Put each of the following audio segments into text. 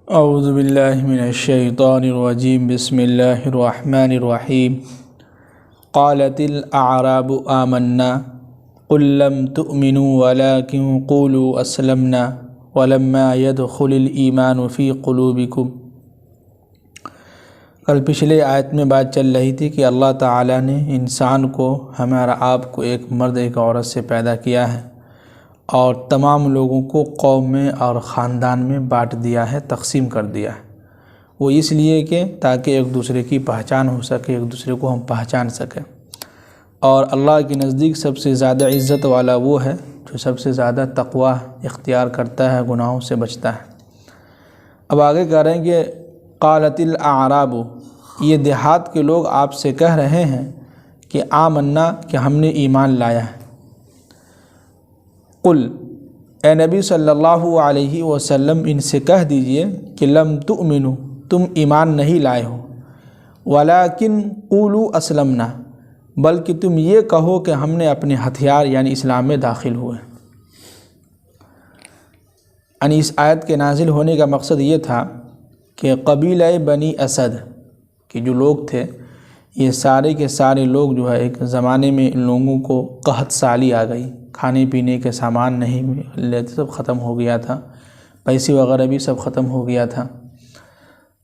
اعوذ باللہ من الشیطان الرجیم بسم اللہ الرحمن الرحیم قالت الاعراب آمنا قل لم تؤمنوا ولكن قولوا اسلمنا ولما يدخل الایمان فی قلوبکم۔ کل پچھلے آیت میں بات چل رہی تھی کہ اللہ تعالیٰ نے انسان کو ہمارا آپ کو ایک مرد ایک عورت سے پیدا کیا ہے اور تمام لوگوں کو قوم میں اور خاندان میں بانٹ دیا ہے، تقسیم کر دیا ہے۔ وہ اس لیے کہ تاکہ ایک دوسرے کی پہچان ہو سکے، ایک دوسرے کو ہم پہچان سکیں، اور اللہ کے نزدیک سب سے زیادہ عزت والا وہ ہے جو سب سے زیادہ تقوی اختیار کرتا ہے، گناہوں سے بچتا ہے۔ اب آگے کہہ رہے ہیں کہ قالت الاعراب، یہ دیہات کے لوگ آپ سے کہہ رہے ہیں کہ آمنا، کہ ہم نے ایمان لایا ہے۔ قل، اے نبی صلی اللہ علیہ وسلم ان سے کہہ دیجئے کہ لم تؤمنوا، تم ایمان نہیں لائے ہو، ولیکن قولوا اسلمنا، بلکہ تم یہ کہو کہ ہم نے اپنے ہتھیار یعنی اسلام میں داخل ہوئے۔ یعنی اس آیت کے نازل ہونے کا مقصد یہ تھا کہ قبیلہ بنی اسد کے جو لوگ تھے، یہ سارے کے سارے لوگ جو ہے ایک زمانے میں ان لوگوں کو قحط سالی آ گئی، کھانے پینے کے سامان نہیں لیتے، سب ختم ہو گیا تھا، پیسے وغیرہ بھی سب ختم ہو گیا تھا۔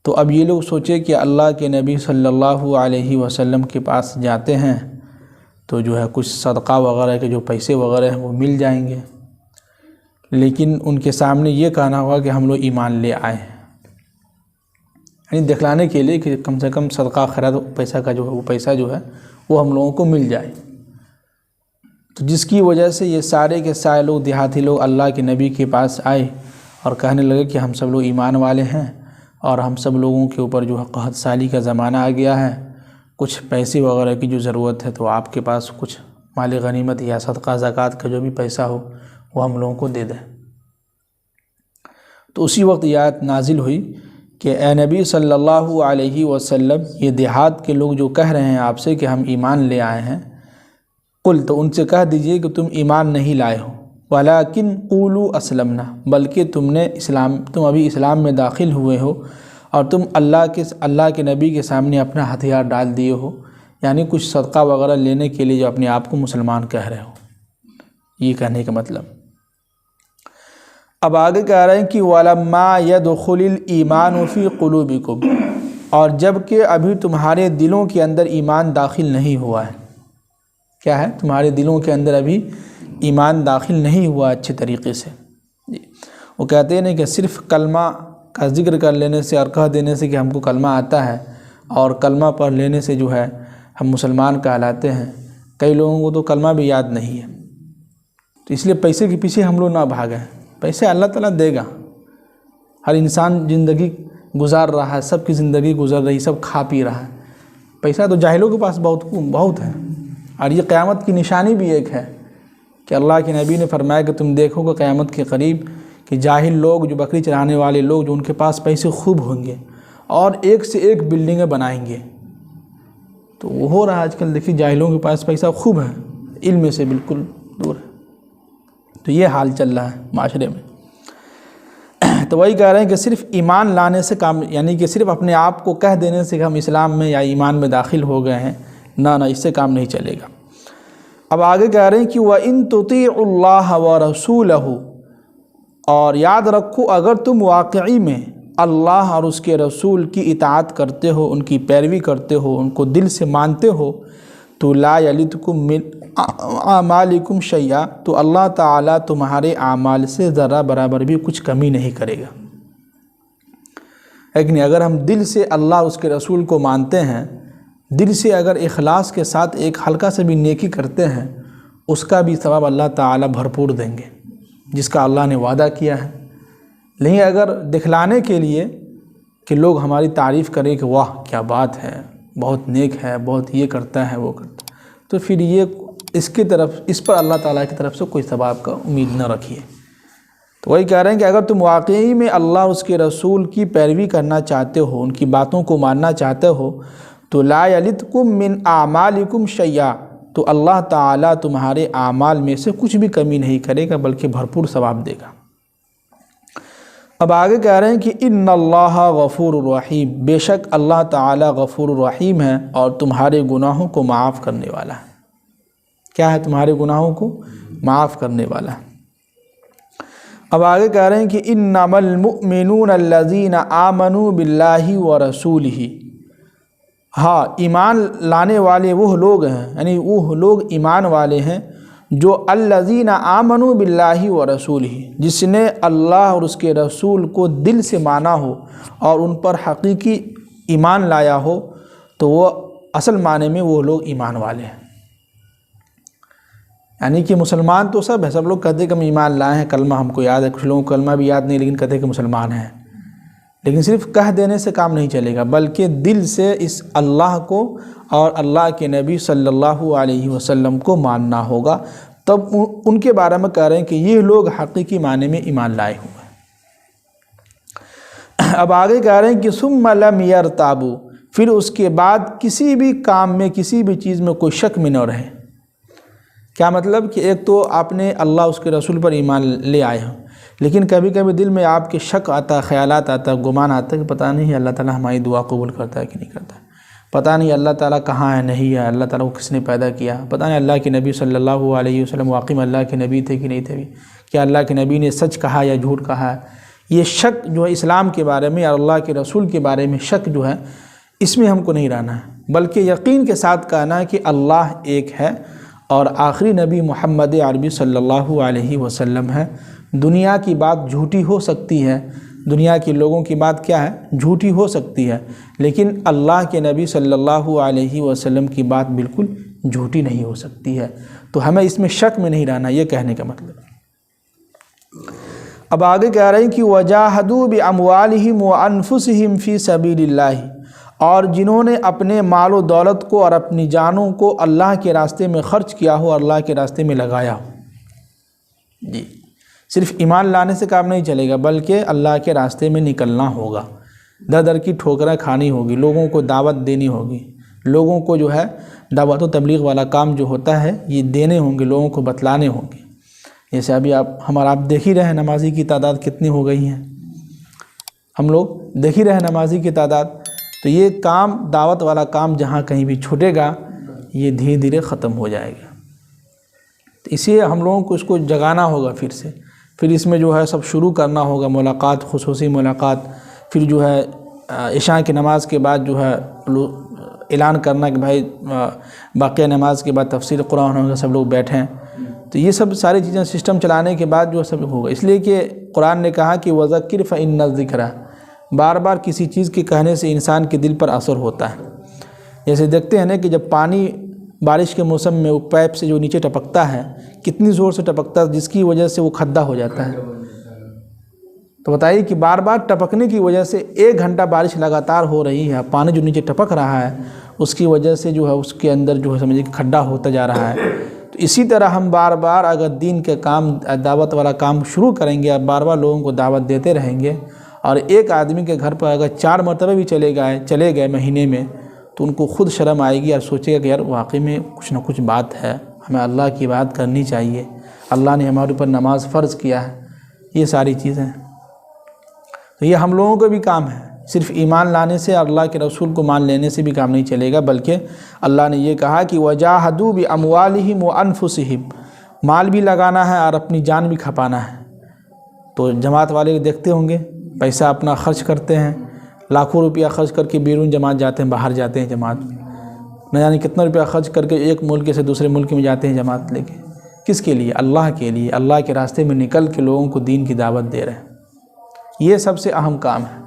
تو اب یہ لوگ سوچے کہ اللہ کے نبی صلی اللہ علیہ وسلم کے پاس جاتے ہیں تو جو ہے کچھ صدقہ وغیرہ کے جو پیسے وغیرہ ہیں وہ مل جائیں گے، لیکن ان کے سامنے یہ کہنا ہوگا کہ ہم لوگ ایمان لے آئے ہیں، یعنی دکھلانے کے لیے کہ کم سے کم صدقہ خیرات پیسہ کا جو ہے وہ پیسہ جو ہے وہ ہم لوگوں کو مل جائے۔ تو جس کی وجہ سے یہ سارے کے سارے لوگ، دیہاتی لوگ اللہ کے نبی کے پاس آئے اور کہنے لگے کہ ہم سب لوگ ایمان والے ہیں اور ہم سب لوگوں کے اوپر جو ہے قحط سالی کا زمانہ آ گیا ہے، کچھ پیسے وغیرہ کی جو ضرورت ہے تو آپ کے پاس کچھ مال غنیمت یا صدقہ زکوٰۃ کا جو بھی پیسہ ہو وہ ہم لوگوں کو دے دیں۔ تو اسی وقت یہ آیت نازل ہوئی کہ اے نبی صلی اللہ علیہ وسلم، یہ دیہات کے لوگ جو کہہ رہے ہیں آپ سے کہ ہم ایمان لے آئے ہیں، قل، تو ان سے کہہ دیجئے کہ تم ایمان نہیں لائے ہو، ولیکن قولوا اسلمنا، بلکہ تم ابھی اسلام میں داخل ہوئے ہو اور تم اللہ کے نبی کے سامنے اپنا ہتھیار ڈال دیے ہو، یعنی کچھ صدقہ وغیرہ لینے کے لیے جو اپنے آپ کو مسلمان کہہ رہے ہو، یہ کہنے کا مطلب۔ اب آگے کہہ رہے ہیں کہ وَلَمَّا يَدْخُلِ الْإِيمَانُ فِي قُلُوبِكُمْ، اور جب کہ ابھی تمہارے دلوں کے اندر ایمان داخل نہیں ہوا ہے۔ کیا ہے؟ تمہارے دلوں کے اندر ابھی ایمان داخل نہیں ہوا اچھے طریقے سے۔ وہ کہتے ہیں کہ صرف کلمہ کا ذکر کر لینے سے اور کہہ دینے سے کہ ہم کو کلمہ آتا ہے اور کلمہ پڑھ لینے سے جو ہے ہم مسلمان کہلاتے ہیں، کئی لوگوں کو تو کلمہ بھی یاد نہیں ہے۔ تو اس لیے پیسے کے پیچھے ہم لوگ نہ بھاگیں، پیسے اللہ تعالیٰ دے گا۔ ہر انسان زندگی گزار رہا ہے، سب کی زندگی گزر رہی، سب کھا پی رہا ہے، پیسہ تو جاہلوں کے پاس بہت ہے۔ اور یہ قیامت کی نشانی بھی ایک ہے کہ اللہ کے نبی نے فرمایا کہ تم دیکھو گے قیامت کے قریب کہ جاہل لوگ، جو بکری چرانے والے لوگ، جو ان کے پاس پیسے خوب ہوں گے اور ایک سے ایک بلڈنگیں بنائیں گے۔ تو وہ ہو رہا ہے آج کل، دیکھیے جاہلوں کے پاس پیسہ خوب ہے، علم سے بالکل دور ہے۔ تو یہ حال چل رہا ہے معاشرے میں۔ تو وہی کہہ رہے ہیں کہ صرف ایمان لانے سے کام، یعنی کہ صرف اپنے آپ کو کہہ دینے سے کہ ہم اسلام میں یا ایمان میں داخل ہو گئے ہیں، نہ اس سے کام نہیں چلے گا۔ اب آگے کہہ رہے ہیں کہ وَإِن تُطِيعُوا اللَّهَ وَرَسُولَهُ، اور یاد رکھو اگر تم واقعی میں اللہ اور اس کے رسول کی اطاعت کرتے ہو، ان کی پیروی کرتے ہو، ان کو دل سے مانتے ہو، تو لا یلتکم من اعمالکم شیئا، تو اللہ تعالیٰ تمہارے اعمال سے ذرہ برابر بھی کچھ کمی نہیں کرے گا۔ لیکن اگر ہم دل سے اللہ اس کے رسول کو مانتے ہیں، دل سے اگر اخلاص کے ساتھ ایک ہلکا سے بھی نیکی کرتے ہیں، اس کا بھی ثواب اللہ تعالیٰ بھرپور دیں گے، جس کا اللہ نے وعدہ کیا ہے۔ نہیں اگر دکھلانے کے لیے کہ لوگ ہماری تعریف کریں کہ واہ کیا بات ہے، بہت نیک ہے، بہت یہ کرتا ہے وہ کرتا ہے، تو پھر یہ اس پر اللہ تعالیٰ کی طرف سے کوئی ثواب کا امید نہ رکھیے۔ تو وہی کہہ رہے ہیں کہ اگر تم واقعی میں اللہ اس کے رسول کی پیروی کرنا چاہتے ہو، ان کی باتوں کو ماننا چاہتے ہو، تو لا یلتکم من اعمالکم شیئا، تو اللہ تعالیٰ تمہارے اعمال میں سے کچھ بھی کمی نہیں کرے گا، بلکہ بھرپور ثواب دے گا۔ اب آگے کہہ رہے ہیں کہ ان اللہ غفور الرحیم، بے شک اللہ تعالی غفور الرحیم ہے اور تمہارے گناہوں کو معاف کرنے والا ہے۔ کیا ہے؟ تمہارے گناہوں کو معاف کرنے والا ہے۔ اب آگے کہہ رہے ہیں کہ انما المؤمنون الذین آمنوا باللہ ورسولہ، ہاں ایمان لانے والے وہ لوگ ہیں، یعنی وہ لوگ ایمان والے ہیں جو الذین آمنوا باللہ ورسولہ، جس نے اللہ اور اس کے رسول کو دل سے مانا ہو اور ان پر حقیقی ایمان لایا ہو، تو وہ اصل معنی میں وہ لوگ ایمان والے ہیں۔ یعنی کہ مسلمان تو سب ہے، سب لوگ کہتے ہیں کہ ہم ایمان لائے ہیں، کلمہ ہم کو یاد ہے، کچھ لوگوں کو کلمہ بھی یاد نہیں لیکن کہتے ہیں کہ مسلمان ہیں، لیکن صرف کہہ دینے سے کام نہیں چلے گا، بلکہ دل سے اس اللہ کو اور اللہ کے نبی صلی اللہ علیہ وسلم کو ماننا ہوگا، تب ان کے بارے میں کہہ رہے ہیں کہ یہ لوگ حقیقی معنی میں ایمان لائے ہوئے ہیں۔ اب آگے کہہ رہے ہیں کہ ثم لم یرتابوا، پھر اس کے بعد کسی بھی کام میں کسی بھی چیز میں کوئی شک میں نہ رہے۔ کیا مطلب کہ ایک تو آپ نے اللہ اس کے رسول پر ایمان لے آئے ہوں، لیکن کبھی کبھی دل میں آپ کے شک آتا، خیالات آتا، گمان آتا کہ پتہ نہیں اللہ تعالیٰ ہماری دعا قبول کرتا ہے کہ نہیں کرتا ہے، پتہ نہیں اللہ تعالیٰ کہاں ہے، نہیں ہے، اللہ تعالیٰ کو کس نے پیدا کیا، پتہ نہیں اللہ کے نبی صلی اللہ علیہ وسلم واقعی میں اللہ کے نبی تھے کہ نہیں تھے، کیا اللہ کے نبی نے سچ کہا یا جھوٹ کہا ہے۔ یہ شک جو ہے اسلام کے بارے میں اور اللہ کے رسول کے بارے میں شک جو ہے، اس میں ہم کو نہیں رہنا ہے، بلکہ یقین کے ساتھ کہنا ہے کہ اللہ ایک ہے اور آخری نبی محمد عربی صلی اللہ علیہ وسلم ہے۔ دنیا کی بات جھوٹی ہو سکتی ہے، دنیا کے لوگوں کی بات کیا ہے؟ جھوٹی ہو سکتی ہے، لیکن اللہ کے نبی صلی اللہ علیہ وسلم کی بات بالکل جھوٹی نہیں ہو سکتی ہے، تو ہمیں اس میں شک میں نہیں رہنا، یہ کہنے کا مطلب۔ اب آگے کہہ رہے ہیں کہ وَجَاهَدُوا بِأَمْوَالِهِمْ وَأَنفُسِهِمْ فِي سَبِيلِ اللَّهِ، اور جنہوں نے اپنے مال و دولت کو اور اپنی جانوں کو اللہ کے راستے میں خرچ کیا ہو، اللہ کے راستے میں لگایا ہو۔ جی، صرف ایمان لانے سے کام نہیں چلے گا، بلکہ اللہ کے راستے میں نکلنا ہوگا، در در کی ٹھوکریں کھانی ہوگی، لوگوں کو دعوت دینی ہوگی، لوگوں کو جو ہے دعوت و تبلیغ والا کام جو ہوتا ہے یہ دینے ہوں گے، لوگوں کو بتلانے ہوں گے۔ جیسے ابھی آپ دیکھ ہی رہے ہیں نمازی کی تعداد کتنی ہو گئی ہیں، ہم لوگ دیکھ ہی رہے ہیں نمازی کی تعداد، تو یہ کام دعوت والا کام جہاں کہیں بھی چھوٹے گا یہ دھیرے دھیرے ختم ہو جائے گا، تو اس لیے ہم لوگوں کو اس کو جگانا ہوگا، پھر اس میں جو ہے سب شروع کرنا ہوگا، ملاقات، خصوصی ملاقات، پھر جو ہے عشاء کی نماز کے بعد جو ہے اعلان کرنا کہ بھائی باقی نماز کے بعد تفسیر قرآن ہوگا، سب لوگ بیٹھیں، تو یہ سب ساری چیزیں سسٹم چلانے کے بعد جو سب ہوگا، اس لیے کہ قرآن نے کہا کہ وَذَكِّرْ فَإِنَّ الذِّكْرَىٰ، بار بار کسی چیز کے کہنے سے انسان کے دل پر اثر ہوتا ہے۔ جیسے دیکھتے ہیں نا کہ جب پانی بارش کے موسم میں وہ پائپ سے جو نیچے ٹپکتا ہے کتنی زور سے ٹپکتا ہے، جس کی وجہ سے وہ کھڈا ہو جاتا ہے، تو بتائیے کہ بار بار ٹپکنے کی وجہ سے 1 گھنٹہ بارش لگاتار ہو رہی ہے، پانی جو نیچے ٹپک رہا ہے اس کی وجہ سے جو ہے اس کے اندر جو ہے سمجھے کہ کھڈا ہوتا جا رہا ہے۔ تو اسی طرح ہم بار بار اگر دین کے کام، دعوت والا کام شروع کریں گے، بار بار لوگوں کو دعوت دیتے رہیں گے، اور ایک آدمی کے گھر پر اگر 4 مرتبہ بھی چلے گئے مہینے میں، تو ان کو خود شرم آئے گی اور سوچے گا کہ یار واقعی میں کچھ نہ کچھ بات ہے، ہمیں اللہ کی بات کرنی چاہیے، اللہ نے ہمارے اوپر نماز فرض کیا ہے، یہ ساری چیزیں، تو یہ ہم لوگوں کو بھی کام ہے، صرف ایمان لانے سے اور اللہ کے رسول کو مان لینے سے بھی کام نہیں چلے گا، بلکہ اللہ نے یہ کہا کہ وَجَاهَدُوا بِأَمْوَالِهِمْ وَأَنفُسِهِمْ، مال بھی لگانا ہے اور اپنی جان بھی کھپانا ہے۔ تو جماعت والے دیکھتے ہوں گے پیسہ اپنا خرچ کرتے ہیں، لاکھوں روپیہ خرچ کر کے بیرون جماعت جاتے ہیں، باہر جاتے ہیں جماعت، نہ جانے کتنا روپیہ خرچ کر کے ایک ملک سے دوسرے ملک میں جاتے ہیں جماعت لے کے، کس کے لیے؟ اللہ کے لیے، اللہ کے راستے میں نکل کے لوگوں کو دین کی دعوت دے رہے ہیں، یہ سب سے اہم کام ہے۔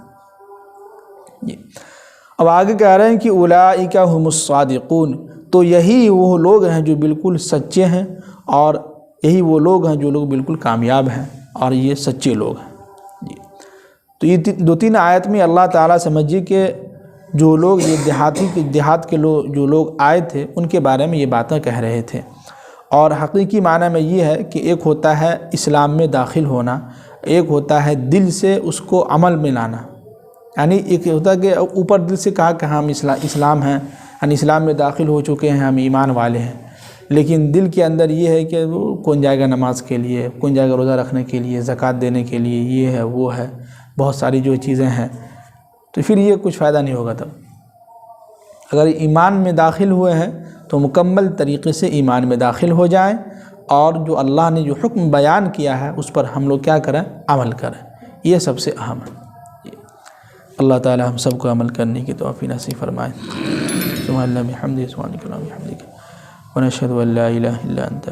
اب آگے کہہ رہے ہیں کہ اولئک هم الصادقون، تو یہی وہ لوگ ہیں جو بالکل سچے ہیں، اور یہی وہ لوگ ہیں جو لوگ بالکل کامیاب ہیں، اور یہ سچے لوگ ہیں۔ تو یہ 2-3 آیت میں اللہ تعالیٰ سمجھیے کہ جو لوگ یہ دیہات کے جو لوگ آئے تھے ان کے بارے میں یہ باتیں کہہ رہے تھے، اور حقیقی معنی میں یہ ہے کہ ایک ہوتا ہے اسلام میں داخل ہونا، ایک ہوتا ہے دل سے اس کو عمل میں لانا، یعنی ایک ہوتا ہے کہ اوپر دل سے کہا کہ ہم اسلام ہیں، یعنی اسلام میں داخل ہو چکے ہیں، ہم ایمان والے ہیں، لیکن دل کے اندر یہ ہے کہ کون جائے گا نماز کے لیے، کون جائے گا روزہ رکھنے کے لیے، زکوٰۃ دینے کے لیے، یہ ہے وہ ہے، بہت ساری جو چیزیں ہیں، تو پھر یہ کچھ فائدہ نہیں ہوگا تب۔ اگر ایمان میں داخل ہوئے ہیں تو مکمل طریقے سے ایمان میں داخل ہو جائیں، اور جو اللہ نے جو حکم بیان کیا ہے اس پر ہم لوگ کیا کریں؟ عمل کریں، یہ سب سے اہم ہے۔ اللہ تعالی ہم سب کو عمل کرنے کی توفیق نصیب فرمائے۔ سبحان اللہ بحمدہ، سبحانک اللہم وبحمدک، ونشہد ان لا الہ الا انت